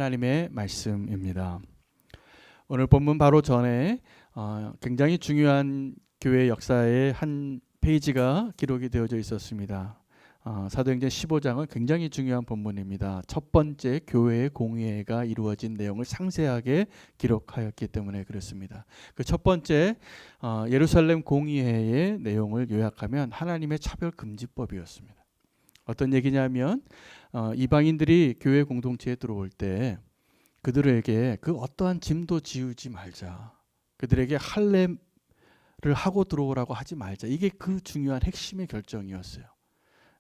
하나님의 말씀입니다. 오늘 본문 바로 전에 굉장히 중요한 교회 역사의 한 페이지가 기록이 되어져 있었습니다. 사도행전 15장은 굉장히 중요한 본문입니다. 첫 번째 교회의 공의회가 이루어진 내용을 상세하게 기록하였기 때문에 그렇습니다. 그 첫 번째 예루살렘 공의회의 내용을 요약하면 하나님의 차별 금지법이었습니다. 어떤 얘기냐면 이방인들이 교회 공동체에 들어올 때 그들에게 그 어떠한 짐도 지우지 말자. 그들에게 할례를 하고 들어오라고 하지 말자. 이게 그 중요한 핵심의 결정이었어요.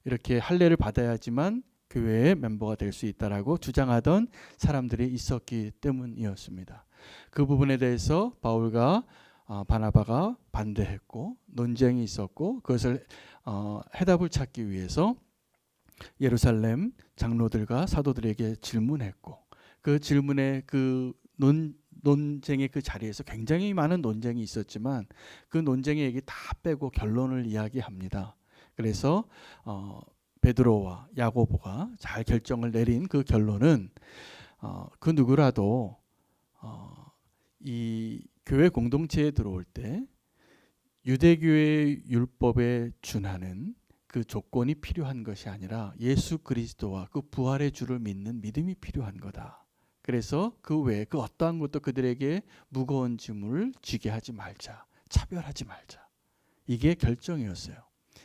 이렇게 할례를 받아야지만 교회의 멤버가 될 수 있다라고 주장하던 사람들이 있었기 때문이었습니다. 그 부분에 대해서 바울과 바나바가 반대했고 논쟁이 있었고 그것을 해답을 찾기 위해서 예루살렘 장로들과 사도들에게 질문했고 그 질문의 그 논쟁의 그 자리에서 굉장히 많은 논쟁이 있었지만 그 논쟁의 얘기 다 빼고 결론을 이야기합니다. 그래서 베드로와 야고보가 잘 결정을 내린 그 결론은 그 누구라도 이 교회 공동체에 들어올 때 유대교의 율법에 준하는 그 조건이 필요한 것이 아니라 예수 그리스도와 그 부활의 주를 믿는 믿음이 필요한 거다. 그래서 그 외에 그 어떠한 것도 그들에게 무거운 짐을 지게 하지 말자. 차별하지 말자. 이게 결정이었어요.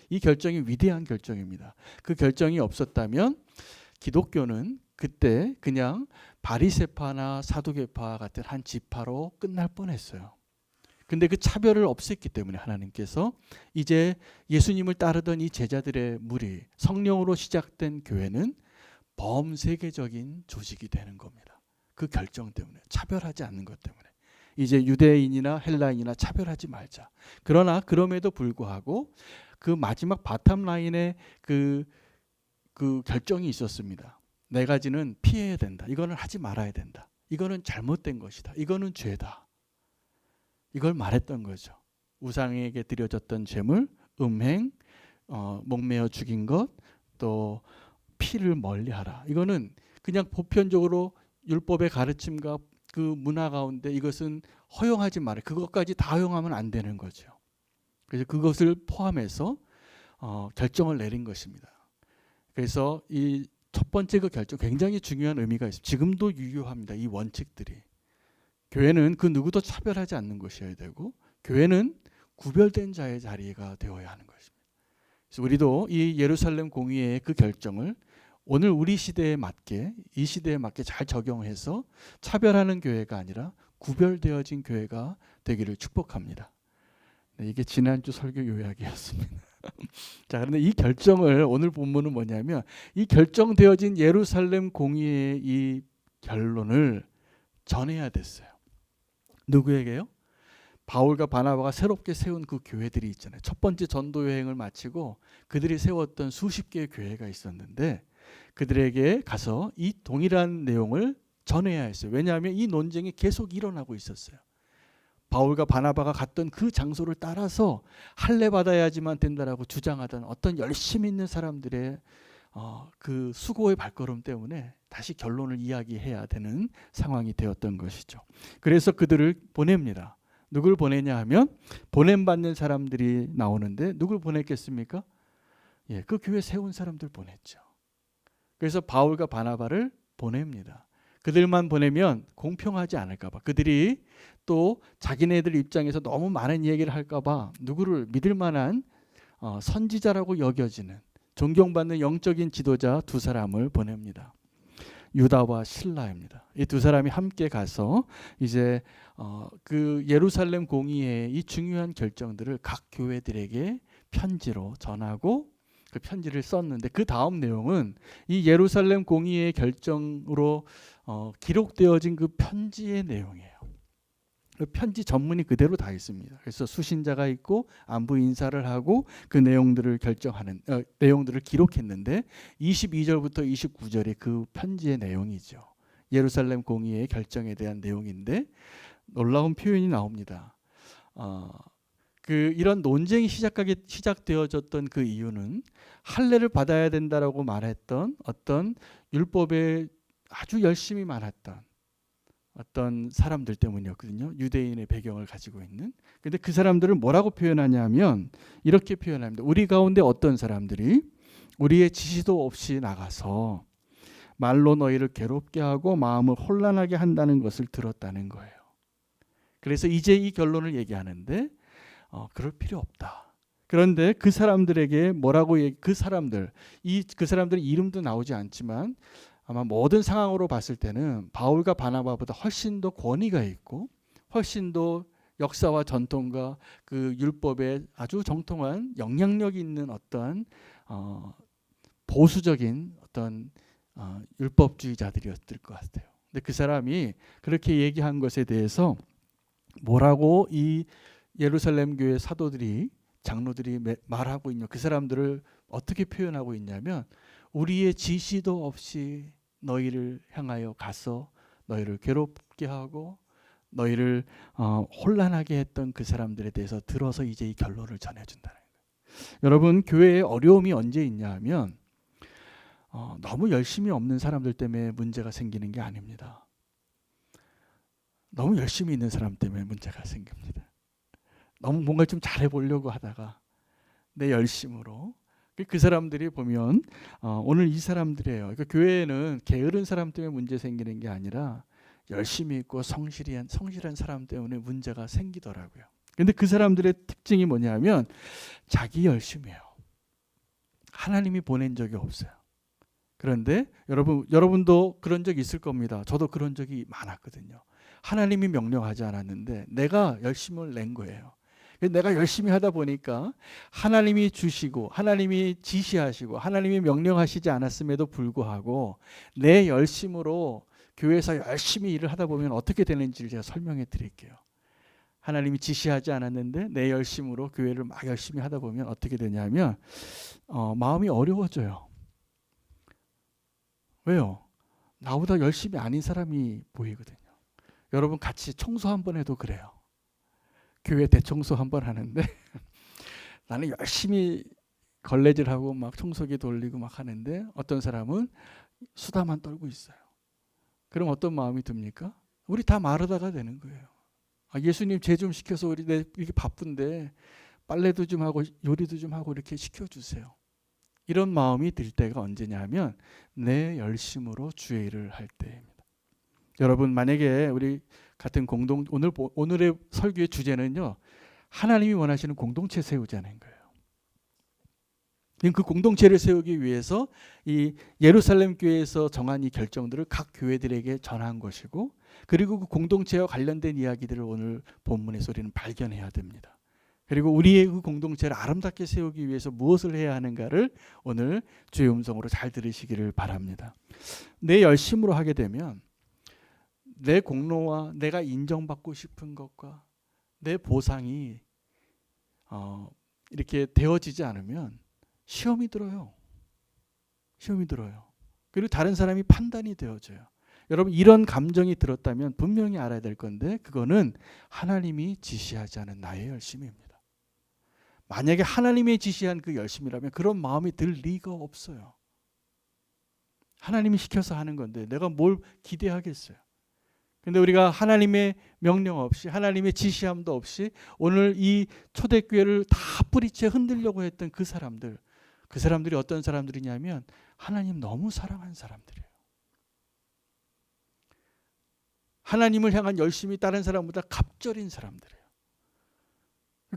이 결정이 위대한 결정입니다. 그 결정이 없었다면 기독교는 그때 그냥 바리새파나 사두개파 같은 한 지파로 끝날 뻔했어요. 근데 그 차별을 없앴기 때문에 하나님께서 이제 예수님을 따르던 이 제자들의 무리, 성령으로 시작된 교회는 범세계적인 조직이 되는 겁니다. 그 결정 때문에, 차별하지 않는 것 때문에. 이제 유대인이나 헬라인이나 차별하지 말자. 그러나 그럼에도 불구하고 그 마지막 바텀 라인에 그 결정이 있었습니다. 네 가지는 피해야 된다. 이거는 하지 말아야 된다. 이거는 잘못된 것이다. 이거는 죄다. 이걸 말했던 거죠. 우상에게 드려졌던 제물, 음행, 목매어 죽인 것, 또 피를 멀리하라. 이거는 그냥 보편적으로 율법의 가르침과 그 문화 가운데 이것은 허용하지 말아요. 그것까지 다 허용하면 안 되는 거죠. 그래서 그것을 포함해서 결정을 내린 것입니다. 그래서 이 첫 번째 그 결정 굉장히 중요한 의미가 있습니다. 지금도 유효합니다. 이 원칙들이. 교회는 그 누구도 차별하지 않는 것이어야 되고 교회는 구별된 자의 자리가 되어야 하는 것입니다. 그래서 우리도 이 예루살렘 공의회의 그 결정을 오늘 우리 시대에 맞게 이 시대에 맞게 잘 적용해서 차별하는 교회가 아니라 구별되어진 교회가 되기를 축복합니다. 네, 이게 지난주 설교 요약이었습니다. 자, 그런데 이 결정을 오늘 본문은 뭐냐면 이 결정되어진 예루살렘 공의회의 이 결론을 전해야 됐어요. 누구에게요? 바울과 바나바가 새롭게 세운 그 교회들이 있잖아요. 첫 번째 전도 여행을 마치고 그들이 세웠던 수십 개의 교회가 있었는데 그들에게 가서 이 동일한 내용을 전해야 했어요. 왜냐하면 이 논쟁이 계속 일어나고 있었어요. 바울과 바나바가 갔던 그 장소를 따라서 할례 받아야지만 된다라고 주장하던 어떤 열심히 있는 사람들의 그 수고의 발걸음 때문에 다시 결론을 이야기해야 되는 상황이 되었던 것이죠. 그래서 그들을 보냅니다. 누굴 보내냐 하면 보냄받는 사람들이 나오는데 누굴 보냈겠습니까? 예, 그 교회 세운 사람들 보냈죠. 그래서 바울과 바나바를 보냅니다. 그들만 보내면 공평하지 않을까 봐. 그들이 또 자기네들 입장에서 너무 많은 얘기를 할까 봐 누구를 믿을 만한 선지자라고 여겨지는 존경받는 영적인 지도자 두 사람을 보냅니다. 유다와 실라입니다. 이 두 사람이 함께 가서 이제 그 예루살렘 공의회의 이 중요한 결정들을 각 교회들에게 편지로 전하고 그 편지를 썼는데 그 다음 내용은 이 예루살렘 공의회의 결정으로 기록되어진 그 편지의 내용이에요. 그 편지 전문이 그대로 다 있습니다. 그래서 수신자가 있고 안부 인사를 하고 그 내용들을 결정하는 내용들을 기록했는데 22절부터 29절이 그 편지의 내용이죠. 예루살렘 공의회의 결정에 대한 내용인데 놀라운 표현이 나옵니다. 이런 논쟁이 시작되어졌던 그 이유는 할례를 받아야 된다라고 말했던 어떤 율법의 아주 열심히 많았던 어떤 사람들 때문이었거든요. 유대인의 배경을 가지고 있는. 근데 그 사람들을 뭐라고 표현하냐면 이렇게 표현합니다. 우리 가운데 어떤 사람들이 우리의 지시도 없이 나가서 말로 너희를 괴롭게 하고 마음을 혼란하게 한다는 것을 들었다는 거예요. 그래서 이제 이 결론을 얘기하는데 그럴 필요 없다. 그런데 그 사람들에게 뭐라고 그 사람들은 이름도 나오지 않지만 아마 모든 상황으로 봤을 때는 바울과 바나바보다 훨씬 더 권위가 있고 훨씬 더 역사와 전통과 그 율법에 아주 정통한 영향력 있는 어떤 보수적인 어떤 율법주의자들이었을 것 같아요. 근데 그 사람이 그렇게 얘기한 것에 대해서 뭐라고 이 예루살렘 교회 사도들이 장로들이 말하고 있냐, 그 사람들을 어떻게 표현하고 있냐면 우리의 지시도 없이 너희를 향하여 가서 너희를 괴롭게 하고 너희를 혼란하게 했던 그 사람들에 대해서 들어서 이제 이 결론을 전해준다는 거예요. 여러분, 교회에 어려움이 언제 있냐 하면 너무 열심히 없는 사람들 때문에 문제가 생기는 게 아닙니다. 너무 열심히 있는 사람 때문에 문제가 생깁니다. 너무 뭔가 좀 잘해보려고 하다가 내 열심으로 그 사람들이 보면 오늘 이 사람들이에요. 그러니까 교회에는 게으른 사람 때문에 문제 생기는 게 아니라 열심히 있고 성실한 사람 때문에 문제가 생기더라고요. 근데 그 사람들의 특징이 뭐냐면 자기 열심이에요. 하나님이 보낸 적이 없어요. 그런데 여러분도 그런 적이 있을 겁니다. 저도 그런 적이 많았거든요. 하나님이 명령하지 않았는데 내가 열심을 낸 거예요. 내가 열심히 하다 보니까 하나님이 주시고 하나님이 지시하시고 하나님이 명령하시지 않았음에도 불구하고 내 열심으로 교회에서 열심히 일을 하다 보면 어떻게 되는지를 제가 설명해 드릴게요. 하나님이 지시하지 않았는데 내 열심으로 교회를 막 열심히 하다 보면 어떻게 되냐면 마음이 어려워져요. 왜요? 나보다 열심히 아닌 사람이 보이거든요. 여러분 같이 청소 한번 해도 그래요. 교회 대청소 한번 하는데 나는 열심히 걸레질하고 막 청소기 돌리고 막 하는데 어떤 사람은 수다만 떨고 있어요. 그럼 어떤 마음이 듭니까? 우리 다 마르다가 되는 거예요. 예수님 제 좀 시켜서 우리 이렇게 바쁜데 빨래도 좀 하고 요리도 좀 하고 이렇게 시켜주세요. 이런 마음이 들 때가 언제냐 하면 내 열심으로 주의 일을 할 때입니다. 여러분, 만약에 우리 같은 오늘의 설교의 주제는요, 하나님이 원하시는 공동체 세우자는 거예요. 그 공동체를 세우기 위해서 이 예루살렘 교회에서 정한 이 결정들을 각 교회들에게 전한 것이고, 그리고 그 공동체와 관련된 이야기들을 오늘 본문에서 우리는 발견해야 됩니다. 그리고 우리의 그 공동체를 아름답게 세우기 위해서 무엇을 해야 하는가를 오늘 주의 음성으로 잘 들으시기를 바랍니다. 내 열심으로 하게 되면 내 공로와 내가 인정받고 싶은 것과 내 보상이 이렇게 되어지지 않으면 시험이 들어요. 그리고 다른 사람이 판단이 되어져요. 여러분, 이런 감정이 들었다면 분명히 알아야 될 건데 그거는 하나님이 지시하지 않은 나의 열심입니다. 만약에 하나님이 지시한 그 열심이라면 그런 마음이 들 리가 없어요. 하나님이 시켜서 하는 건데 내가 뭘 기대하겠어요. 근데 우리가 하나님의 명령 없이 하나님의 지시함도 없이 오늘 이 초대교회를 다 뿌리채 흔들려고 했던 그 사람들이 어떤 사람들이냐면 하나님 너무 사랑한 사람들이에요. 하나님을 향한 열심이 다른 사람보다 갑절인 사람들이에요.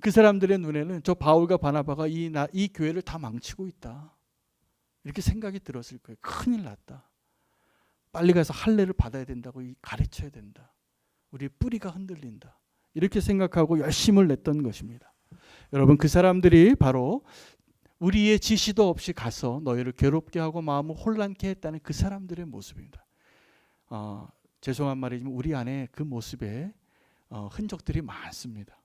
그 사람들의 눈에는 저 바울과 바나바가 이 교회를 다 망치고 있다, 이렇게 생각이 들었을 거예요. 큰일 났다. 빨리 가서 할례를 받아야 된다고 가르쳐야 된다. 우리의 뿌리가 흔들린다. 이렇게 생각하고 열심을 냈던 것입니다. 여러분, 그 사람들이 바로 우리의 지시도 없이 가서 너희를 괴롭게 하고 마음을 혼란케 했다는 그 사람들의 모습입니다. 죄송한 말이지만 우리 안에 그 모습에 흔적들이 많습니다.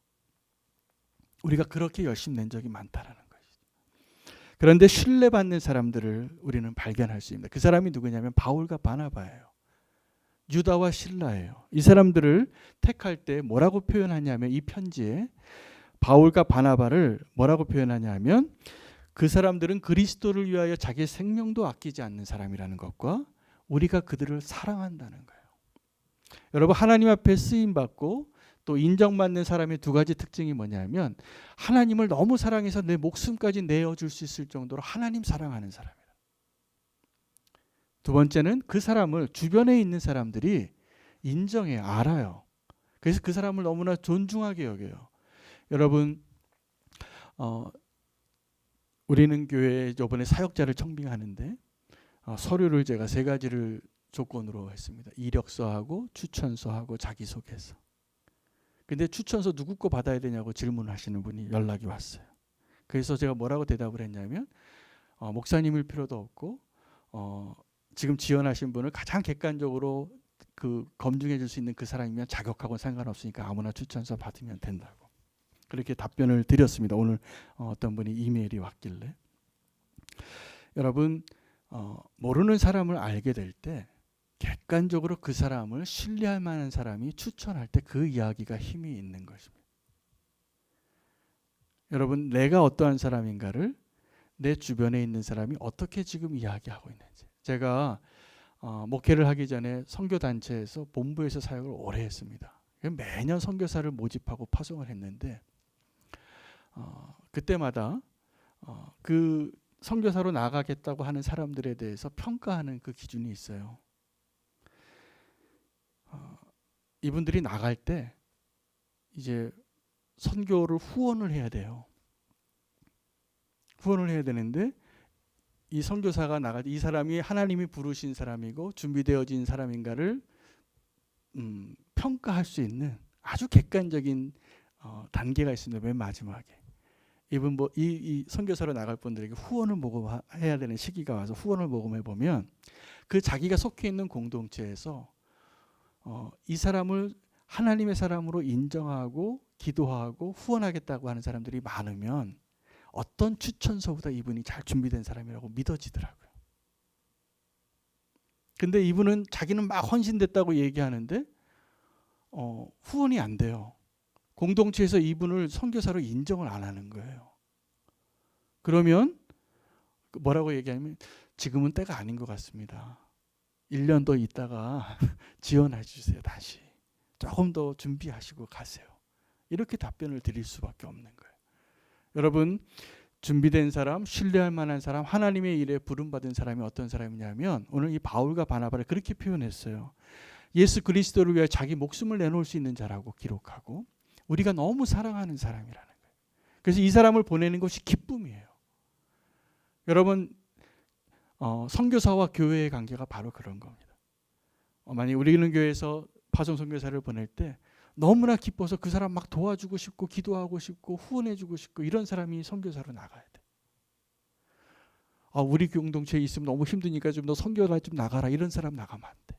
우리가 그렇게 열심 낸 적이 많다라는 것이죠. 그런데 신뢰받는 사람들을 우리는 발견할 수 있습니다. 그 사람이 누구냐면 바울과 바나바예요. 유다와 실라예요. 이 사람들을 택할 때 뭐라고 표현하냐면 이 편지에 바울과 바나바를 뭐라고 표현하냐면 그 사람들은 그리스도를 위하여 자기 생명도 아끼지 않는 사람이라는 것과 우리가 그들을 사랑한다는 거예요. 여러분, 하나님 앞에 쓰임 받고 또 인정받는 사람의 두 가지 특징이 뭐냐면 하나님을 너무 사랑해서 내 목숨까지 내어줄 수 있을 정도로 하나님 사랑하는 사람이에요. 두 번째는 그 사람을 주변에 있는 사람들이 인정해요. 알아요. 그래서 그 사람을 너무나 존중하게 여겨요. 여러분, 우리는 교회에 이번에 사역자를 청빙하는데 서류를 제가 세 가지를 조건으로 했습니다. 이력서하고 추천서하고 자기소개서. 근데 추천서 누구 거 받아야 되냐고 질문하시는 분이 연락이 왔어요. 그래서 제가 뭐라고 대답을 했냐면 목사님일 필요도 없고 지금 지원하신 분을 가장 객관적으로 그 검증해 줄 수 있는 그 사람이면 자격하고는 상관없으니까 아무나 추천서 받으면 된다고. 그렇게 답변을 드렸습니다. 오늘 어떤 분이 이메일이 왔길래. 여러분, 모르는 사람을 알게 될 때 객관적으로 그 사람을 신뢰할 만한 사람이 추천할 때 그 이야기가 힘이 있는 것입니다. 여러분, 내가 어떠한 사람인가를 내 주변에 있는 사람이 어떻게 지금 이야기하고 있는지. 제가 목회를 하기 전에 선교단체에서 본부에서 사역을 오래 했습니다. 매년 선교사를 모집하고 파송을 했는데 그때마다 그 선교사로 나가겠다고 하는 사람들에 대해서 평가하는 그 기준이 있어요. 이분들이 나갈 때 이제 선교를 후원을 해야 돼요. 후원을 해야 되는데 이 선교사가 나갈 때 이 사람이 하나님이 부르신 사람이고 준비되어진 사람인가를 평가할 수 있는 아주 객관적인 단계가 있습니다. 맨 마지막에 이분 이 선교사로 나갈 분들에게 후원을 모금해야 되는 시기가 와서 후원을 모금해 보면 그 자기가 속해 있는 공동체에서 이 사람을 하나님의 사람으로 인정하고 기도하고 후원하겠다고 하는 사람들이 많으면 어떤 추천서보다 이분이 잘 준비된 사람이라고 믿어지더라고요. 근데 이분은 자기는 막 헌신됐다고 얘기하는데 후원이 안 돼요. 공동체에서 이분을 선교사로 인정을 안 하는 거예요. 그러면 뭐라고 얘기하면 지금은 때가 아닌 것 같습니다. 1년 더 있다가 지원해 주세요. 다시. 조금 더 준비하시고 가세요. 이렇게 답변을 드릴 수밖에 없는 거예요. 여러분, 준비된 사람, 신뢰할 만한 사람, 하나님의 일에 부름받은 사람이 어떤 사람이냐면 오늘 이 바울과 바나바를 그렇게 표현했어요. 예수 그리스도를 위해 자기 목숨을 내놓을 수 있는 자라고 기록하고 우리가 너무 사랑하는 사람이라는 거예요. 그래서 이 사람을 보내는 것이 기쁨이에요. 여러분, 선교사와 교회의 관계가 바로 그런 겁니다. 만약 우리는 교회에서 파송 선교사를 보낼 때 너무나 기뻐서 그 사람 막 도와주고 싶고 기도하고 싶고 후원해주고 싶고 이런 사람이 선교사로 나가야 돼. 우리 공동체에 있으면 너무 힘드니까 좀 너 선교나 좀 나가라 이런 사람 나가면 안 돼.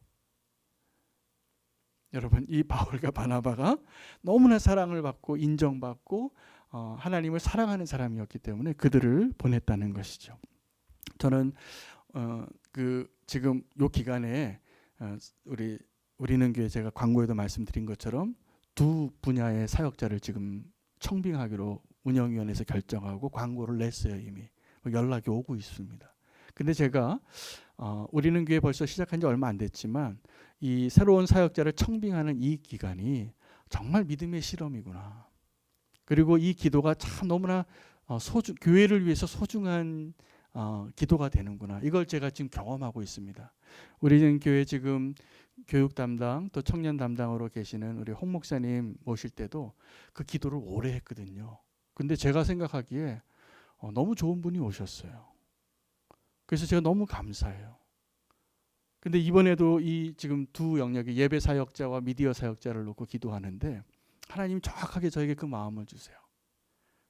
여러분, 이 바울과 바나바가 너무나 사랑을 받고 인정받고 하나님을 사랑하는 사람이었기 때문에 그들을 보냈다는 것이죠. 저는 지금 요 기간에 우리는 교회 제가 광고에도 말씀드린 것처럼 두 분야의 사역자를 지금 청빙하기로 운영위원회에서 결정하고 광고를 냈어요. 이미 연락이 오고 있습니다. 근데 제가 우리는 교회 벌써 시작한 지 얼마 안 됐지만 이 새로운 사역자를 청빙하는 이 기간이 정말 믿음의 실험이구나. 그리고 이 기도가 참 너무나 교회를 위해서 소중한 기도가 되는구나. 이걸 제가 지금 경험하고 있습니다. 우리는 교회 지금 교육 담당 또 청년 담당으로 계시는 우리 홍 목사님 모실 때도 그 기도를 오래 했거든요. 근데 제가 생각하기에 너무 좋은 분이 오셨어요. 그래서 제가 너무 감사해요. 근데 이번에도 이 지금 두 영역의 예배 사역자와 미디어 사역자를 놓고 기도하는데 하나님 정확하게 저에게 그 마음을 주세요.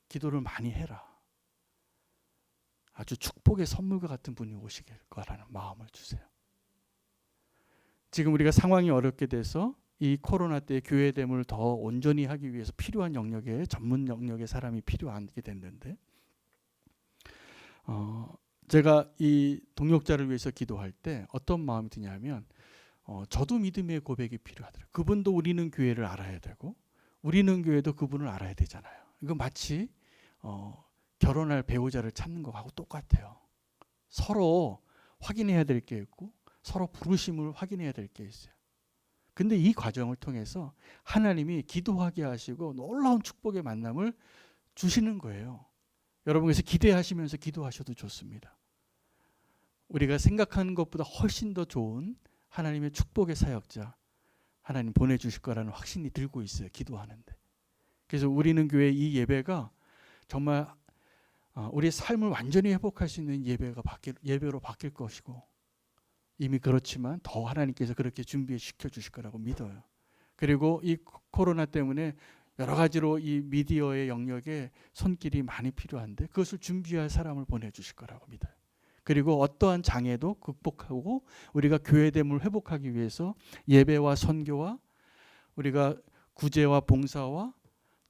기도를 많이 해라. 아주 축복의 선물과 같은 분이 오시길 거라는 마음을 주세요. 지금 우리가 상황이 어렵게 돼서 이 코로나 때 교회됨을 더 온전히 하기 위해서 필요한 영역에 전문 영역의 사람이 필요하게 됐는데 제가 이 동역자를 위해서 기도할 때 어떤 마음이 드냐면 저도 믿음의 고백이 필요하더라고요. 그분도 우리는 교회를 알아야 되고 우리는 교회도 그분을 알아야 되잖아요. 이거 마치 결혼할 배우자를 찾는 것하고 똑같아요. 서로 확인해야 될 게 있고 서로 부르심을 확인해야 될 게 있어요. 근데 이 과정을 통해서 하나님이 기도하게 하시고 놀라운 축복의 만남을 주시는 거예요. 여러분 그래서 기대하시면서 기도하셔도 좋습니다. 우리가 생각하는 것보다 훨씬 더 좋은 하나님의 축복의 사역자 하나님 보내주실 거라는 확신이 들고 있어요. 기도하는데. 그래서 우리는 교회 이 예배가 정말 우리의 삶을 완전히 회복할 수 있는 예배로 바뀔 것이고 이미 그렇지만 더 하나님께서 그렇게 준비시켜 주실 거라고 믿어요. 그리고 이 코로나 때문에 여러 가지로 이 미디어의 영역에 손길이 많이 필요한데 그것을 준비할 사람을 보내주실 거라고 믿어요. 그리고 어떠한 장애도 극복하고 우리가 교회됨을 회복하기 위해서 예배와 선교와 우리가 구제와 봉사와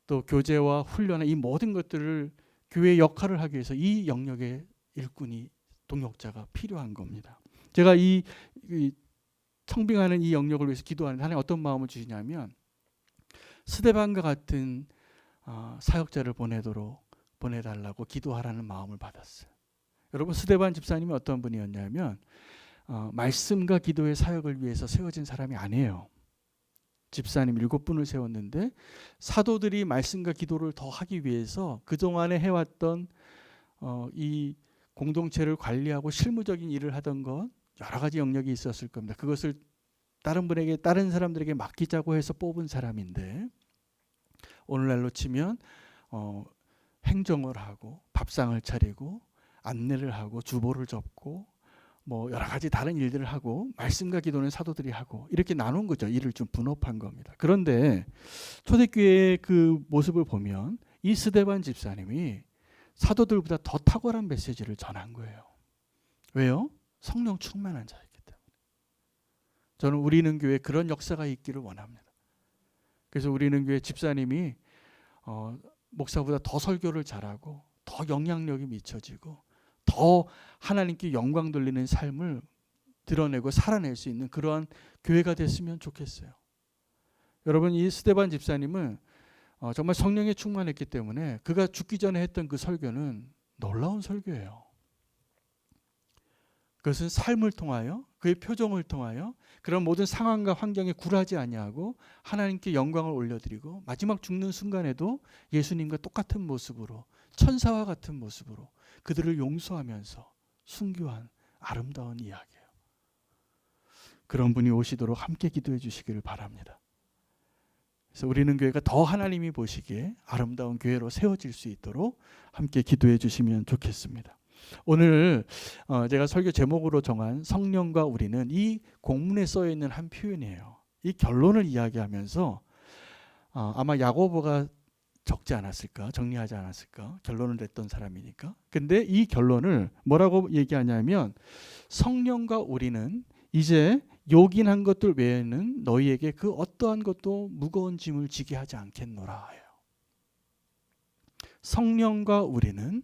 또 교제와 훈련의 이 모든 것들을 교회의 역할을 하기 위해서 이 영역의 일꾼이 동역자가 필요한 겁니다. 제가 이 청빙하는 이 영역을 위해서 기도하는데 하나님 어떤 마음을 주시냐면 스데반과 같은 사역자를 보내달라고 기도하라는 마음을 받았어요. 여러분 스데반 집사님이 어떤 분이었냐면 말씀과 기도의 사역을 위해서 세워진 사람이 아니에요. 집사님 7분을 세웠는데 사도들이 말씀과 기도를 더 하기 위해서 그동안에 해왔던 이 공동체를 관리하고 실무적인 일을 하던 것 여러 가지 영역이 있었을 겁니다. 그것을 다른 사람들에게 맡기자고 해서 뽑은 사람인데 오늘날로 치면 행정을 하고 밥상을 차리고 안내를 하고 주보를 접고 뭐 여러 가지 다른 일들을 하고 말씀과 기도는 사도들이 하고 이렇게 나눈 거죠. 일을 좀 분업한 겁니다. 그런데 초대교회의 그 모습을 보면 이 스데반 집사님이 사도들보다 더 탁월한 메시지를 전한 거예요. 왜요? 성령 충만한 자였기 때문에. 저는 우리는 교회에 그런 역사가 있기를 원합니다. 그래서 우리는 교회 집사님이 목사보다 더 설교를 잘하고 더 영향력이 미쳐지고 더 하나님께 영광 돌리는 삶을 드러내고 살아낼 수 있는 그러한 교회가 됐으면 좋겠어요. 여러분 이 스데반 집사님은 정말 성령에 충만했기 때문에 그가 죽기 전에 했던 그 설교는 놀라운 설교예요. 그것은 삶을 통하여 그의 표정을 통하여 그런 모든 상황과 환경에 굴하지 아니하고 하나님께 영광을 올려드리고 마지막 죽는 순간에도 예수님과 똑같은 모습으로 천사와 같은 모습으로 그들을 용서하면서 순교한 아름다운 이야기예요. 그런 분이 오시도록 함께 기도해 주시기를 바랍니다. 그래서 우리는 교회가 더 하나님이 보시기에 아름다운 교회로 세워질 수 있도록 함께 기도해 주시면 좋겠습니다. 오늘 제가 설교 제목으로 정한 성령과 우리는 이 공문에 써 있는 한 표현이에요. 이 결론을 이야기하면서 아마 야고보가 적지 않았을까, 정리하지 않았을까, 결론을 냈던 사람이니까. 근데 이 결론을 뭐라고 얘기하냐면 성령과 우리는 이제 요긴한 것들 외에는 너희에게 그 어떠한 것도 무거운 짐을 지게 하지 않겠노라 해요. 성령과 우리는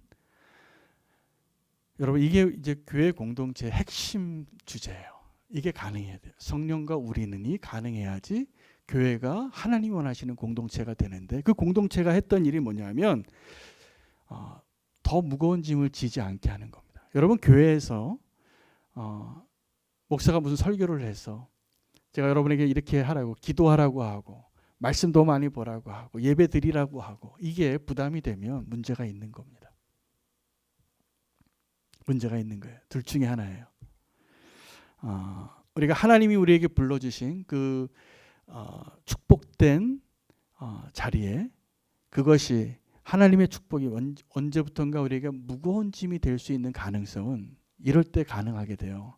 여러분 이게 이제 교회 공동체의 핵심 주제예요. 이게 가능해야 돼요. 성령과 우리는이 가능해야지 교회가 하나님이 원하시는 공동체가 되는데 그 공동체가 했던 일이 뭐냐면 더 무거운 짐을 지지 않게 하는 겁니다. 여러분 교회에서 목사가 무슨 설교를 해서 제가 여러분에게 이렇게 하라고 기도하라고 하고 말씀도 많이 보라고 하고 예배 드리라고 하고 이게 부담이 되면 문제가 있는 겁니다. 문제가 있는 거예요. 둘 중에 하나예요. 우리가 하나님이 우리에게 불러주신 그 축복된 자리에 그것이 하나님의 축복이 언제부턴가 우리에게 무거운 짐이 될 수 있는 가능성은 이럴 때 가능하게 돼요.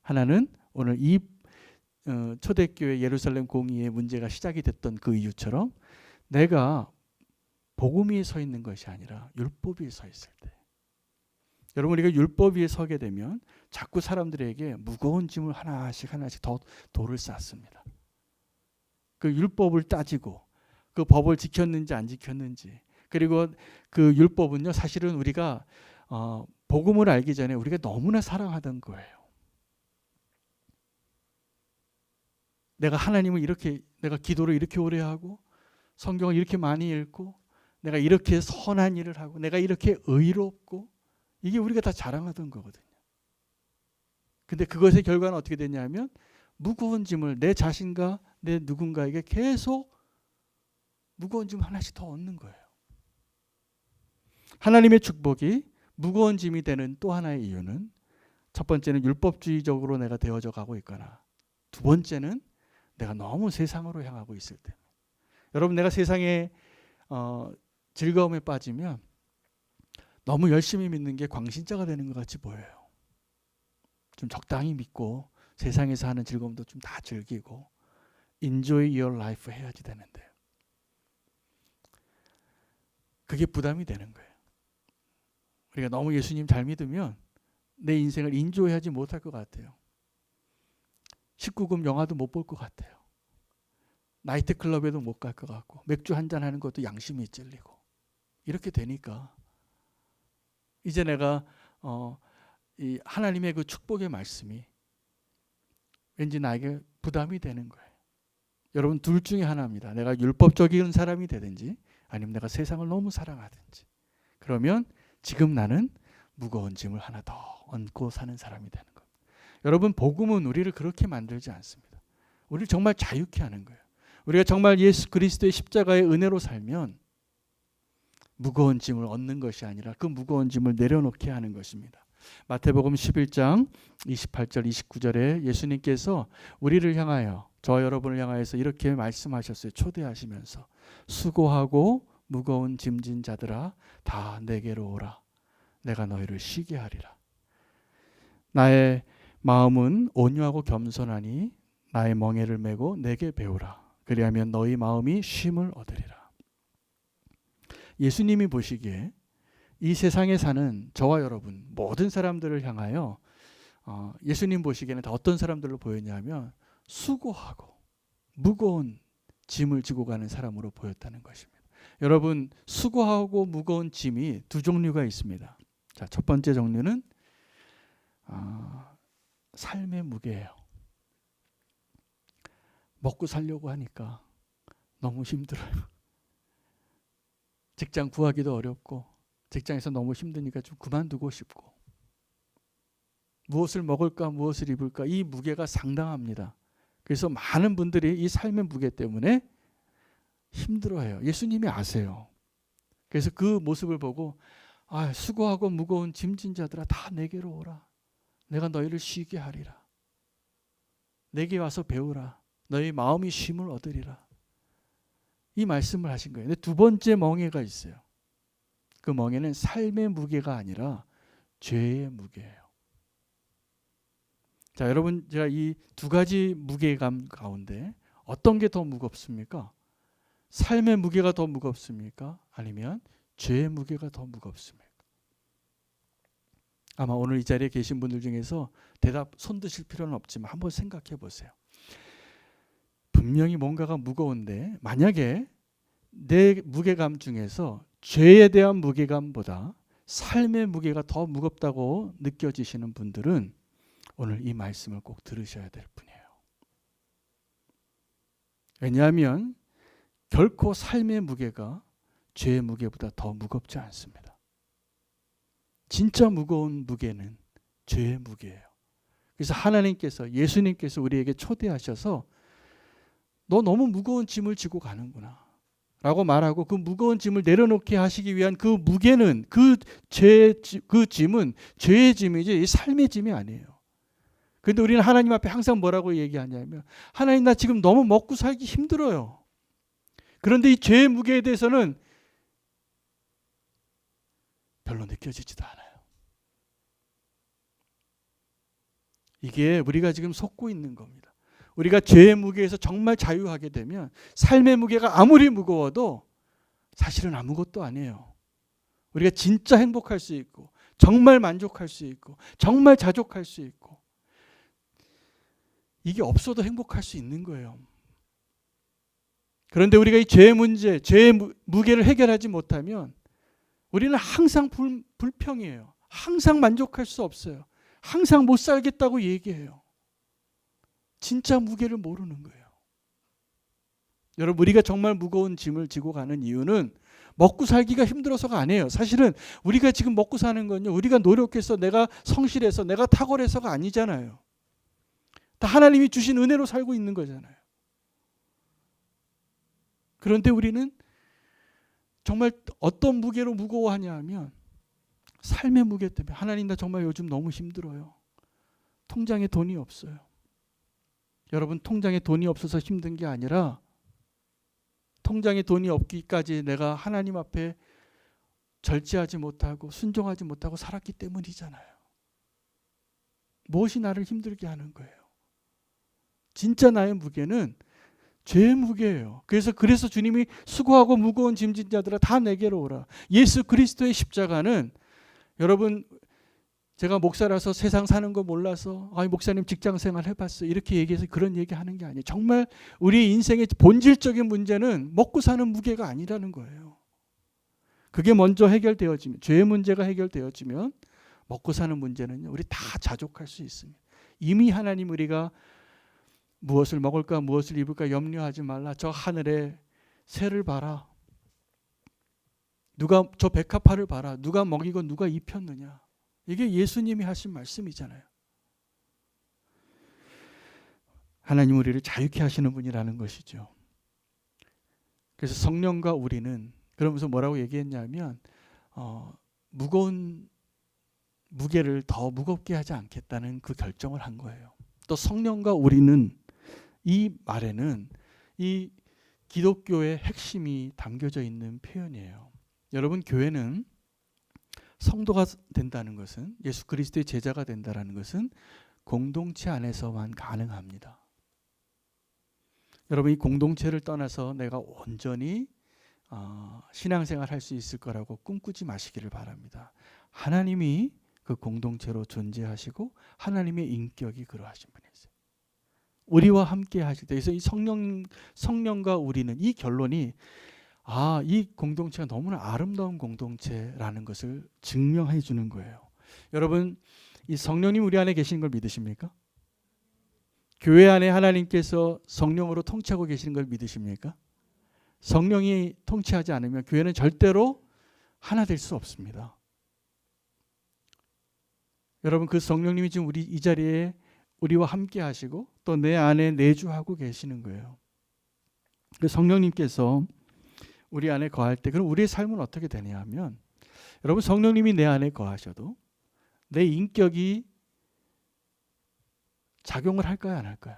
하나는 오늘 이 초대교회 예루살렘 공의의 문제가 시작이 됐던 그 이유처럼 내가 복음 위에 서 있는 것이 아니라 율법 위에 서 있을 때 여러분 우리가 율법 위에 서게 되면 자꾸 사람들에게 무거운 짐을 하나씩 더 돌을 쌓습니다. 그 율법을 따지고 그 법을 지켰는지 안 지켰는지 그리고 그 율법은요 사실은 우리가 복음을 알기 전에 우리가 너무나 사랑하던 거예요. 내가 하나님을 이렇게 내가 기도를 이렇게 오래 하고 성경을 이렇게 많이 읽고 내가 이렇게 선한 일을 하고 내가 이렇게 의롭고 이게 우리가 다 자랑하던 거거든요. 근데 그것의 결과는 어떻게 되냐면 무거운 짐을 내 자신과 내 누군가에게 계속 무거운 짐 하나씩 더 얻는 거예요. 하나님의 축복이 무거운 짐이 되는 또 하나의 이유는 첫 번째는 율법주의적으로 내가 되어져 가고 있거나 두 번째는 내가 너무 세상으로 향하고 있을 때. 여러분 내가 세상에 즐거움에 빠지면 너무 열심히 믿는 게 광신자가 되는 것 같이 보여요. 좀 적당히 믿고 세상에서 하는 즐거움도 좀 다 즐기고 enjoy your life 해야지 되는데 그게 부담이 되는 거예요. 우리가 너무 예수님 잘 믿으면 내 인생을 인조해하지 못할 것 같아요. 19금 영화도 못 볼 것 같아요. 나이트클럽에도 못 갈 것 같고 맥주 한잔 하는 것도 양심이 찔리고 이렇게 되니까 이제 내가 이 하나님의 그 축복의 말씀이 왠지 나에게 부담이 되는 거예요. 여러분 둘 중에 하나입니다. 내가 율법적인 사람이 되든지 아니면 내가 세상을 너무 사랑하든지 그러면 지금 나는 무거운 짐을 하나 더 얹고 사는 사람이 되는 겁니다. 여러분 복음은 우리를 그렇게 만들지 않습니다. 우리를 정말 자유케 하는 거예요. 우리가 정말 예수 그리스도의 십자가의 은혜로 살면 무거운 짐을 얻는 것이 아니라 그 무거운 짐을 내려놓게 하는 것입니다. 마태복음 11장 28절 29절에 예수님께서 우리를 향하여 저와 여러분을 향하여서 이렇게 말씀하셨어요. 초대하시면서 수고하고 무거운 짐진 자들아 다 내게로 오라. 내가 너희를 쉬게 하리라. 나의 마음은 온유하고 겸손하니 나의 멍에를 메고 내게 배우라. 그리하면 너희 마음이 쉼을 얻으리라. 예수님이 보시기에 이 세상에 사는 저와 여러분 모든 사람들을 향하여 예수님 보시기에는 다 어떤 사람들로 보였냐면 수고하고 무거운 짐을 지고 가는 사람으로 보였다는 것입니다. 여러분 수고하고 무거운 짐이 두 종류가 있습니다. 자, 첫 번째 종류는 삶의 무게예요. 먹고 살려고 하니까 너무 힘들어요. 직장 구하기도 어렵고 직장에서 너무 힘드니까 좀 그만두고 싶고 무엇을 먹을까 무엇을 입을까 이 무게가 상당합니다. 그래서 많은 분들이 이 삶의 무게 때문에 힘들어해요. 예수님이 아세요. 그래서 그 모습을 보고 수고하고 무거운 짐진 자들아 다 내게로 오라. 내가 너희를 쉬게 하리라. 내게 와서 배우라. 너희 마음이 쉼을 얻으리라. 이 말씀을 하신 거예요. 근데 두 번째 멍에가 있어요. 그 멍에는 삶의 무게가 아니라 죄의 무게예요. 자, 여러분 제가 이 두 가지 무게감 가운데 어떤 게 더 무겁습니까? 삶의 무게가 더 무겁습니까? 아니면 죄의 무게가 더 무겁습니까? 아마 오늘 이 자리에 계신 분들 중에서 대답 손 드실 필요는 없지만 한번 생각해 보세요. 분명히 뭔가가 무거운데 만약에 내 무게감 중에서 죄에 대한 무게감보다 삶의 무게가 더 무겁다고 느껴지시는 분들은 오늘 이 말씀을 꼭 들으셔야 될 분이에요. 왜냐하면 결코 삶의 무게가 죄의 무게보다 더 무겁지 않습니다. 진짜 무거운 무게는 죄의 무게예요. 그래서 하나님께서 예수님께서 우리에게 초대하셔서 너 너무 무거운 짐을 지고 가는구나 라고 말하고 그 무거운 짐을 내려놓게 하시기 위한 그 무게는 그 짐은 죄의 짐이지 삶의 짐이 아니에요. 그런데 우리는 하나님 앞에 항상 뭐라고 얘기하냐면 하나님 나 지금 너무 먹고 살기 힘들어요. 그런데 이 죄의 무게에 대해서는 별로 느껴지지도 않아요. 이게 우리가 지금 속고 있는 겁니다. 우리가 죄의 무게에서 정말 자유하게 되면 삶의 무게가 아무리 무거워도 사실은 아무것도 아니에요. 우리가 진짜 행복할 수 있고 정말 만족할 수 있고 정말 자족할 수 있고 이게 없어도 행복할 수 있는 거예요. 그런데 우리가 이 죄의 문제, 죄의 무게를 해결하지 못하면 우리는 항상 불평이에요. 항상 만족할 수 없어요. 항상 못 살겠다고 얘기해요. 진짜 무게를 모르는 거예요. 여러분 우리가 정말 무거운 짐을 지고 가는 이유는 먹고 살기가 힘들어서가 아니에요. 사실은 우리가 지금 먹고 사는 건요, 우리가 노력해서 내가 성실해서 내가 탁월해서가 아니잖아요. 다 하나님이 주신 은혜로 살고 있는 거잖아요. 그런데 우리는 정말 어떤 무게로 무거워하냐 하면 삶의 무게 때문에 하나님 나 정말 요즘 너무 힘들어요. 통장에 돈이 없어요. 여러분 통장에 돈이 없어서 힘든 게 아니라 통장에 돈이 없기까지 내가 하나님 앞에 절제하지 못하고 순종하지 못하고 살았기 때문이잖아요. 무엇이 나를 힘들게 하는 거예요? 진짜 나의 무게는 죄의 무게예요. 그래서 주님이 수고하고 무거운 짐진 자들아 다 내게로 오라. 예수 그리스도의 십자가는 여러분 제가 목사라서 세상 사는 거 몰라서 목사님 직장 생활 해봤어요 이렇게 얘기해서 그런 얘기하는 게 아니에요. 정말 우리 인생의 본질적인 문제는 먹고 사는 무게가 아니라는 거예요. 그게 먼저 해결되어지면 죄의 문제가 해결되어지면 먹고 사는 문제는요 우리 다 자족할 수 있습니다. 이미 하나님 우리가 무엇을 먹을까 무엇을 입을까 염려하지 말라. 저 하늘에 새를 봐라. 누가 저 백합화를 봐라. 누가 먹이고 누가 입혔느냐. 이게 예수님이 하신 말씀이잖아요. 하나님 우리를 자유케 하시는 분이라는 것이죠. 그래서 성령과 우리는 그러면서 뭐라고 얘기했냐면 무거운 무게를 더 무겁게 하지 않겠다는 그 결정을 한 거예요. 또 성령과 우리는 이 말에는 이 기독교의 핵심이 담겨져 있는 표현이에요. 여러분 교회는 성도가 된다는 것은 예수 그리스도의 제자가 된다는 것은 공동체 안에서만 가능합니다. 여러분 이 공동체를 떠나서 내가 온전히 신앙생활 할 수 있을 거라고 꿈꾸지 마시기를 바랍니다. 하나님이 그 공동체로 존재하시고 하나님의 인격이 그러하신 분이세요. 우리와 함께 하실 때 그래서 이 성령과 우리는 이 결론이 이 공동체가 너무나 아름다운 공동체라는 것을 증명해 주는 거예요. 여러분 이 성령님 우리 안에 계시는 걸 믿으십니까? 교회 안에 하나님께서 성령으로 통치하고 계시는 걸 믿으십니까? 성령이 통치하지 않으면 교회는 절대로 하나 될 수 없습니다. 여러분 그 성령님이 지금 우리 이 자리에 우리와 함께 하시고 또 내 안에 내주하고 계시는 거예요. 그 성령님께서 우리 안에 거할 때 그럼 우리의 삶은 어떻게 되냐 하면 여러분 성령님이 내 안에 거하셔도 내 인격이 작용을 할까요 안 할까요?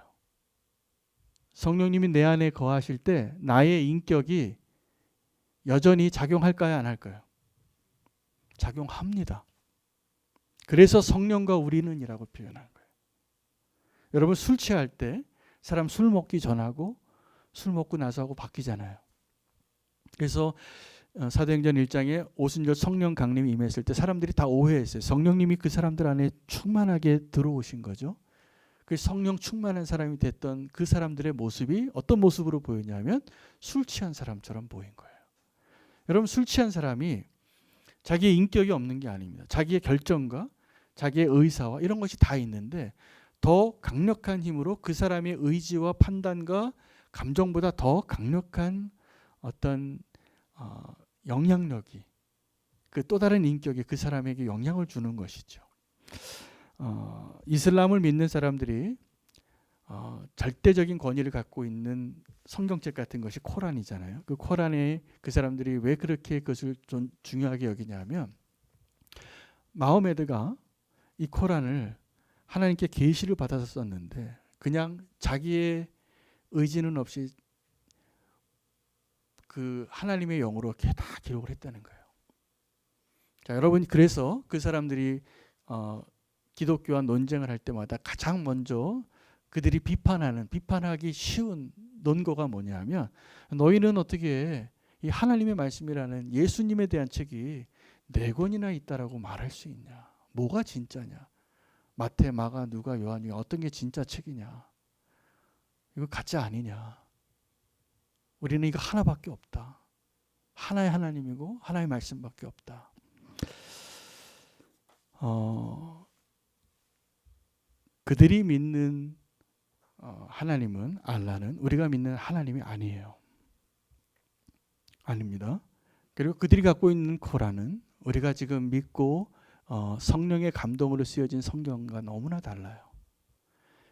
성령님이 내 안에 거하실 때 나의 인격이 여전히 작용할까요 안 할까요? 작용합니다. 그래서 성령과 우리는 이라고 표현한 거예요. 여러분 술 취할 때 사람 술 먹기 전하고 술 먹고 나서하고 바뀌잖아요. 그래서 사도행전 1장에 오순절 성령 강림이 임했을 때 사람들이 다 오해했어요. 성령님이 그 사람들 안에 충만하게 들어오신 거죠. 그 성령 충만한 사람이 됐던 그 사람들의 모습이 어떤 모습으로 보였냐면 술 취한 사람처럼 보인 거예요. 여러분 술 취한 사람이 자기의 인격이 없는 게 아닙니다. 자기의 결정과 자기의 의사와 이런 것이 다 있는데 더 강력한 힘으로 그 사람의 의지와 판단과 감정보다 더 강력한 어떤 영향력이 그 또 다른 인격이 그 사람에게 영향을 주는 것이죠. 이슬람을 믿는 사람들이 절대적인 권위를 갖고 있는 성경책 같은 것이 코란이잖아요. 그 코란에 그 사람들이 왜 그렇게 그것을 좀 중요하게 여기냐면 마호메드가 이 코란을 하나님께 계시를 받아서 썼는데 그냥 자기의 의지는 없이 그 하나님의 영으로 다 기록을 했다는 거예요. 자, 여러분 그래서 그 사람들이 기독교와 논쟁을 할 때마다 가장 먼저 그들이 비판하기 쉬운 논거가 뭐냐면 너희는 어떻게 이 하나님의 말씀이라는 예수님에 대한 책이 4권이나 있다라고 말할 수 있냐? 뭐가 진짜냐? 마태, 마가, 누가, 요한이 어떤 게 진짜 책이냐? 이거 가짜 아니냐? 우리는 이거 하나밖에 없다. 하나의 하나님이고 하나의 말씀밖에 없다. 그들이 믿는 하나님은 알라는 우리가 믿는 하나님이 아니에요. 아닙니다. 그리고 그들이 갖고 있는 코라는 우리가 지금 믿고 성령의 감동으로 쓰여진 성경과 너무나 달라요.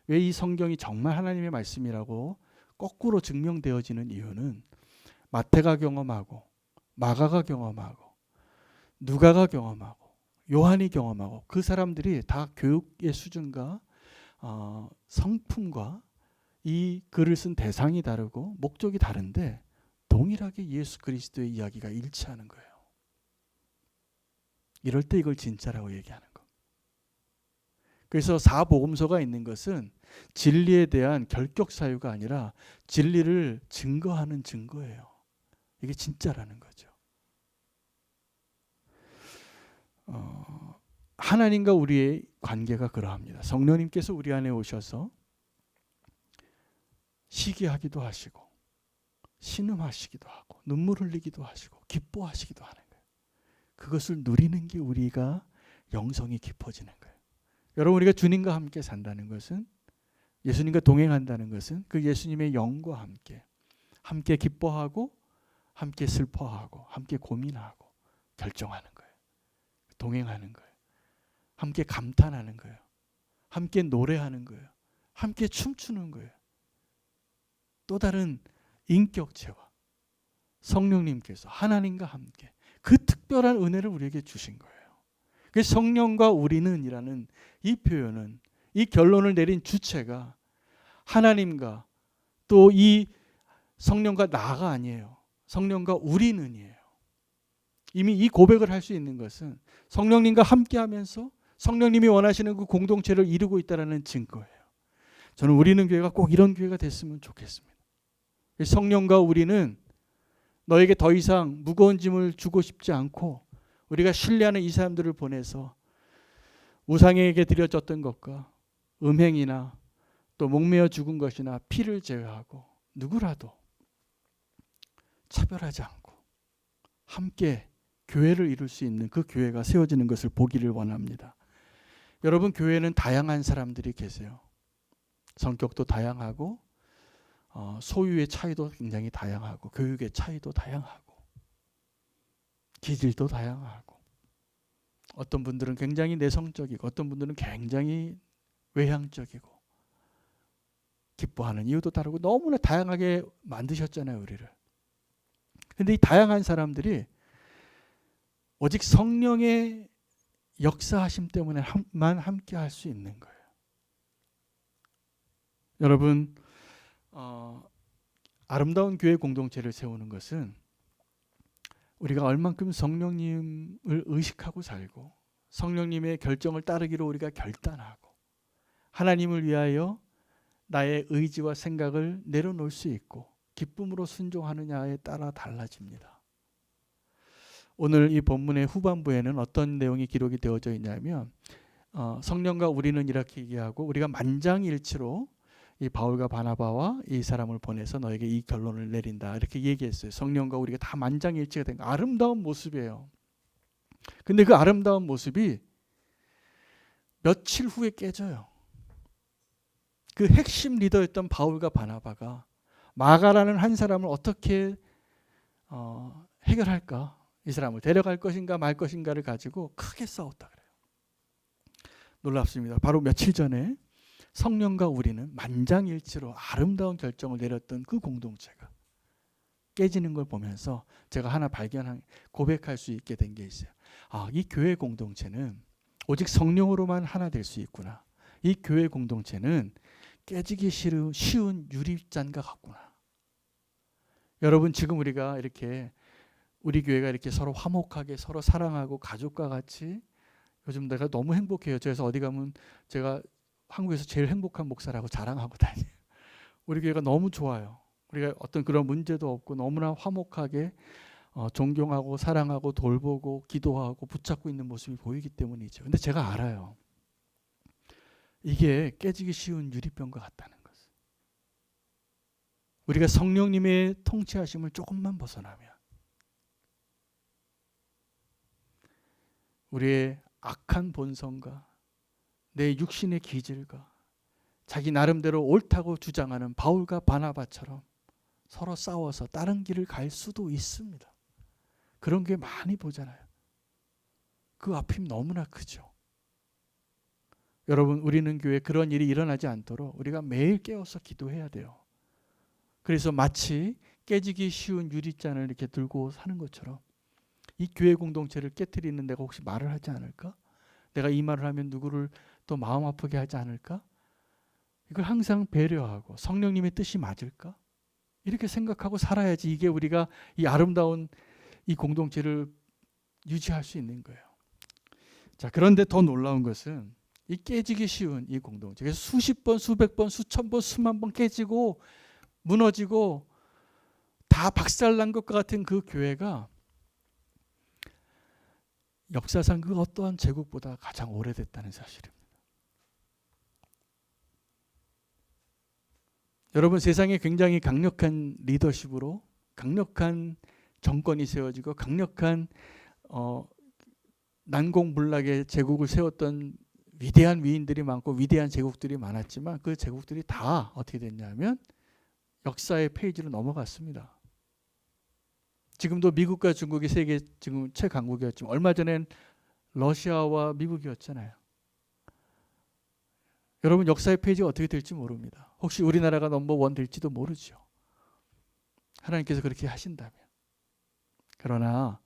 왜 이 성경이 정말 하나님의 말씀이라고 거꾸로 증명되어지는 이유는 마태가 경험하고 마가가 경험하고 누가가 경험하고 요한이 경험하고 그 사람들이 다 교육의 수준과 성품과 이 글을 쓴 대상이 다르고 목적이 다른데 동일하게 예수 그리스도의 이야기가 일치하는 거예요. 이럴 때 이걸 진짜라고 얘기하는 거. 그래서 사복음서가 있는 것은 진리에 대한 결격 사유가 아니라 진리를 증거하는 증거예요. 이게 진짜라는 거죠. 하나님과 우리의 관계가 그러합니다. 성령님께서 우리 안에 오셔서 시기하기도 하시고 신음하시기도 하고 눈물 흘리기도 하시고 기뻐하시기도 하는 거예요. 그것을 누리는 게 우리가 영성이 깊어지는 거예요. 여러분, 우리가 주님과 함께 산다는 것은, 예수님과 동행한다는 것은 그 예수님의 영과 함께 기뻐하고 함께 슬퍼하고 함께 고민하고 결정하는 거예요. 동행하는 거예요. 함께 감탄하는 거예요. 함께 노래하는 거예요. 함께 춤추는 거예요. 또 다른 인격체와 성령님께서 하나님과 함께 그 특별한 은혜를 우리에게 주신 거예요. 그래서 성령과 우리는 이라는 이 표현은, 이 결론을 내린 주체가 하나님과 또 이 성령과 나가 아니에요. 성령과 우리는이에요. 이미 이 고백을 할 수 있는 것은 성령님과 함께하면서 성령님이 원하시는 그 공동체를 이루고 있다는 증거예요. 저는 우리는 교회가 꼭 이런 교회가 됐으면 좋겠습니다. 성령과 우리는 너에게 더 이상 무거운 짐을 주고 싶지 않고 우리가 신뢰하는 이 사람들을 보내서 우상에게 드려졌던 것과 음행이나 또 목매어 죽은 것이나 피를 제외하고 누구라도 차별하지 않고 함께 교회를 이룰 수 있는 그 교회가 세워지는 것을 보기를 원합니다. 여러분, 교회는 다양한 사람들이 계세요. 성격도 다양하고 소유의 차이도 굉장히 다양하고 교육의 차이도 다양하고 기질도 다양하고 어떤 분들은 굉장히 내성적이고 어떤 분들은 굉장히 외향적이고 기뻐하는 이유도 다르고 너무나 다양하게 만드셨잖아요, 우리를. 그런데 이 다양한 사람들이 오직 성령의 역사하심 때문에만 함께 할 수 있는 거예요. 여러분, 아름다운 교회 공동체를 세우는 것은 우리가 얼만큼 성령님을 의식하고 살고 성령님의 결정을 따르기로 우리가 결단하고 하나님을 위하여 나의 의지와 생각을 내려놓을 수 있고 기쁨으로 순종하느냐에 따라 달라집니다. 오늘 이 본문의 후반부에는 어떤 내용이 기록이 되어져 있냐면 성령과 우리는 이렇게 얘기하고 우리가 만장일치로 이 바울과 바나바와 이 사람을 보내서 너에게 이 결론을 내린다 이렇게 얘기했어요. 성령과 우리가 다 만장일치가 된 아름다운 모습이에요. 근데 그 아름다운 모습이 며칠 후에 깨져요. 그 핵심 리더였던 바울과 바나바가 마가라는 한 사람을 어떻게 해결할까? 이 사람을 데려갈 것인가 말 것인가를 가지고 크게 싸웠다 그래요. 놀랍습니다. 바로 며칠 전에 성령과 우리는 만장일치로 아름다운 결정을 내렸던 그 공동체가 깨지는 걸 보면서 제가 하나 고백할 수 있게 된 게 있어요. 이 교회 공동체는 오직 성령으로만 하나 될 수 있구나. 이 교회 공동체는 깨지기 쉬운 유리잔과 같구나. 여러분, 지금 우리가 이렇게 우리 교회가 이렇게 서로 화목하게 서로 사랑하고 가족과 같이 요즘 내가 너무 행복해요. 그래서 어디 가면 제가 한국에서 제일 행복한 목사라고 자랑하고 다녀요. 우리 교회가 너무 좋아요. 우리가 어떤 그런 문제도 없고 너무나 화목하게 존경하고 사랑하고 돌보고 기도하고 붙잡고 있는 모습이 보이기 때문이죠. 근데 제가 알아요. 이게 깨지기 쉬운 유리병과 같다는 것을. 우리가 성령님의 통치하심을 조금만 벗어나면 우리의 악한 본성과 내 육신의 기질과 자기 나름대로 옳다고 주장하는 바울과 바나바처럼 서로 싸워서 다른 길을 갈 수도 있습니다. 그런 게 많이 보잖아요. 그 아픔이 너무나 크죠. 여러분, 우리는 교회에 그런 일이 일어나지 않도록 우리가 매일 깨어서 기도해야 돼요. 그래서 마치 깨지기 쉬운 유리잔을 이렇게 들고 사는 것처럼 이 교회 공동체를 깨트리는 내가 혹시 말을 하지 않을까? 내가 이 말을 하면 누구를 또 마음 아프게 하지 않을까? 이걸 항상 배려하고 성령님의 뜻이 맞을까? 이렇게 생각하고 살아야지 이게 우리가 이 아름다운 이 공동체를 유지할 수 있는 거예요. 자, 그런데 더 놀라운 것은 이 깨지기 쉬운 이 공동체, 그래서 수십 번, 수백 번, 수천 번, 수만 번 깨지고 무너지고 다 박살난 것과 같은 그 교회가 역사상 그 어떠한 제국보다 가장 오래됐다는 사실입니다. 여러분, 세상에 굉장히 강력한 리더십으로 강력한 정권이 세워지고 강력한 난공불락의 제국을 세웠던 위대한 위인들이 많고 위대한 제국들이 많았지만 그 제국들이 다 어떻게 됐냐면 역사의 페이지로 넘어갔습니다. 지금도 미국과 중국이 세계 지금 최강국이었지만 얼마 전엔 러시아와 미국이었잖아요. 여러분, 역사의 페이지가 어떻게 될지 모릅니다. 혹시 우리나라가 넘버원 될지도 모르죠. 하나님께서 그렇게 하신다면. 그러나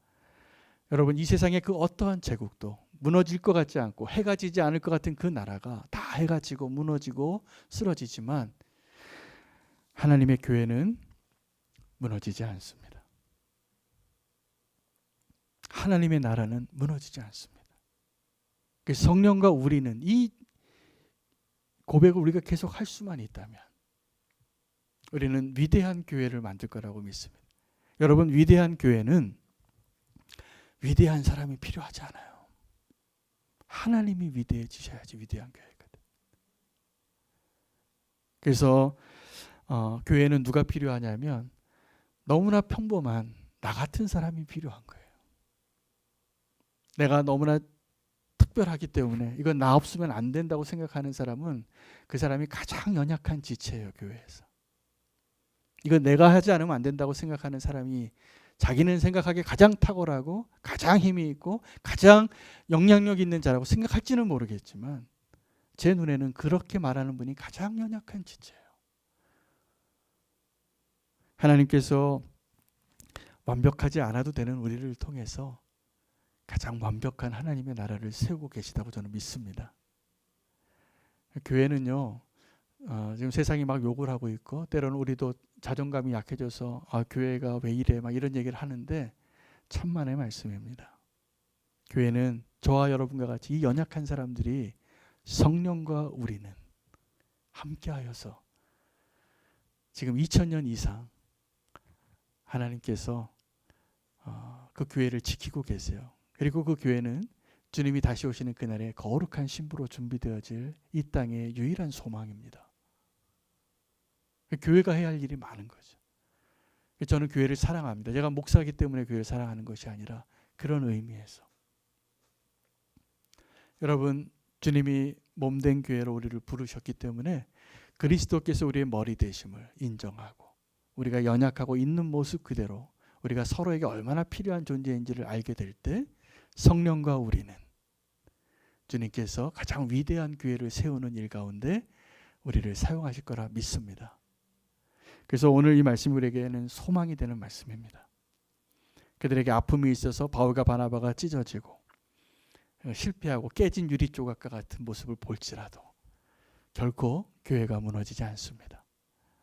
여러분, 이 세상의 그 어떠한 제국도 무너질 것 같지 않고 해가 지지 않을 것 같은 그 나라가 다 해가 지고 무너지고 쓰러지지만 하나님의 교회는 무너지지 않습니다. 하나님의 나라는 무너지지 않습니다. 성령과 우리는 이 고백을 우리가 계속 할 수만 있다면 우리는 위대한 교회를 만들 거라고 믿습니다. 여러분, 위대한 교회는 위대한 사람이 필요하지 않아요. 하나님이 위대해지셔야지 위대한 교회거든. 그래서 교회는 누가 필요하냐면 너무나 평범한 나 같은 사람이 필요한 거예요. 내가 너무나 특별하기 때문에 이건 나 없으면 안 된다고 생각하는 사람은 그 사람이 가장 연약한 지체예요, 교회에서. 이건 내가 하지 않으면 안 된다고 생각하는 사람이 자기는 생각하기에 가장 탁월하고 가장 힘이 있고 가장 영향력 있는 자라고 생각할지는 모르겠지만 제 눈에는 그렇게 말하는 분이 가장 연약한 지체예요. 하나님께서 완벽하지 않아도 되는 우리를 통해서 가장 완벽한 하나님의 나라를 세우고 계시다고 저는 믿습니다. 교회는요, 지금 세상이 막 욕을 하고 있고 때로는 우리도 자존감이 약해져서 교회가 왜 이래 막 이런 얘기를 하는데 천만의 말씀입니다. 교회는 저와 여러분과 같이 이 연약한 사람들이 성령과 우리는 함께하여서 지금 2000년 이상 하나님께서 그 교회를 지키고 계세요. 그리고 그 교회는 주님이 다시 오시는 그날에 거룩한 신부로 준비되어질 이 땅의 유일한 소망입니다. 교회가 해야 할 일이 많은 거죠. 저는 교회를 사랑합니다. 제가 목사이기 때문에 교회를 사랑하는 것이 아니라 그런 의미에서. 여러분, 주님이 몸된 교회로 우리를 부르셨기 때문에 그리스도께서 우리의 머리 되심을 인정하고 우리가 연약하고 있는 모습 그대로 우리가 서로에게 얼마나 필요한 존재인지를 알게 될 때 성령과 우리는 주님께서 가장 위대한 교회를 세우는 일 가운데 우리를 사용하실 거라 믿습니다. 그래서 오늘 이 말씀이 우리에게는 소망이 되는 말씀입니다. 그들에게 아픔이 있어서 바울과 바나바가 찢어지고 실패하고 깨진 유리 조각과 같은 모습을 볼지라도 결코 교회가 무너지지 않습니다.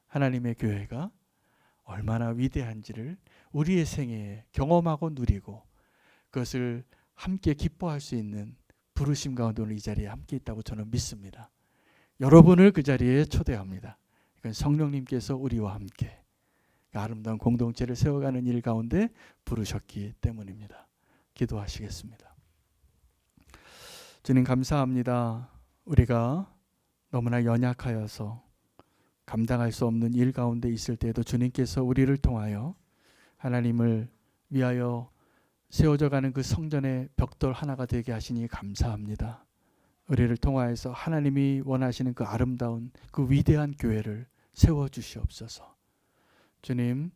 하나님의 교회가 얼마나 위대한지를 우리의 생애에 경험하고 누리고 그것을 함께 기뻐할 수 있는 부르심 가운데 오늘 이 자리에 함께 있다고 저는 믿습니다. 여러분을 그 자리에 초대합니다. 이건 성령님께서 우리와 함께 아름다운 공동체를 세워가는 일 가운데 부르셨기 때문입니다. 기도하시겠습니다. 주님, 감사합니다. 우리가 너무나 연약하여서 감당할 수 없는 일 가운데 있을 때에도 주님께서 우리를 통하여 하나님을 위하여 세워져 가는 그 성전의 벽돌 하나가 되게 하시니 감사합니다. 우리를 통하여서 하나님이 원하시는 그 아름다운 그 위대한 교회를 세워주시옵소서. 주님,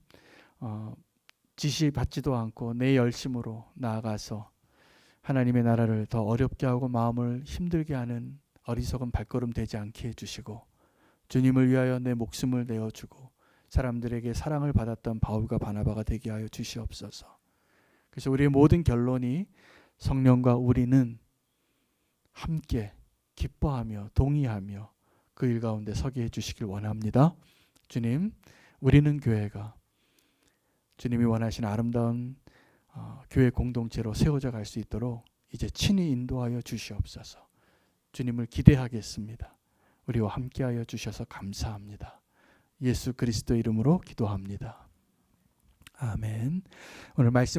지시받지도 않고 내 열심으로 나아가서 하나님의 나라를 더 어렵게 하고 마음을 힘들게 하는 어리석은 발걸음 되지 않게 해주시고, 주님을 위하여 내 목숨을 내어주고 사람들에게 사랑을 받았던 바울과 바나바가 되게 하여 주시옵소서. 그래서 우리의 모든 결론이 성령과 우리는 함께 기뻐하며 동의하며 그 일 가운데 서게 해주시길 원합니다. 주님, 우리는 교회가 주님이 원하시는 아름다운 교회 공동체로 세워져 갈 수 있도록 이제 친히 인도하여 주시옵소서. 주님을 기대하겠습니다. 우리와 함께하여 주셔서 감사합니다. 예수 그리스도 이름으로 기도합니다. 아멘. 오늘 말씀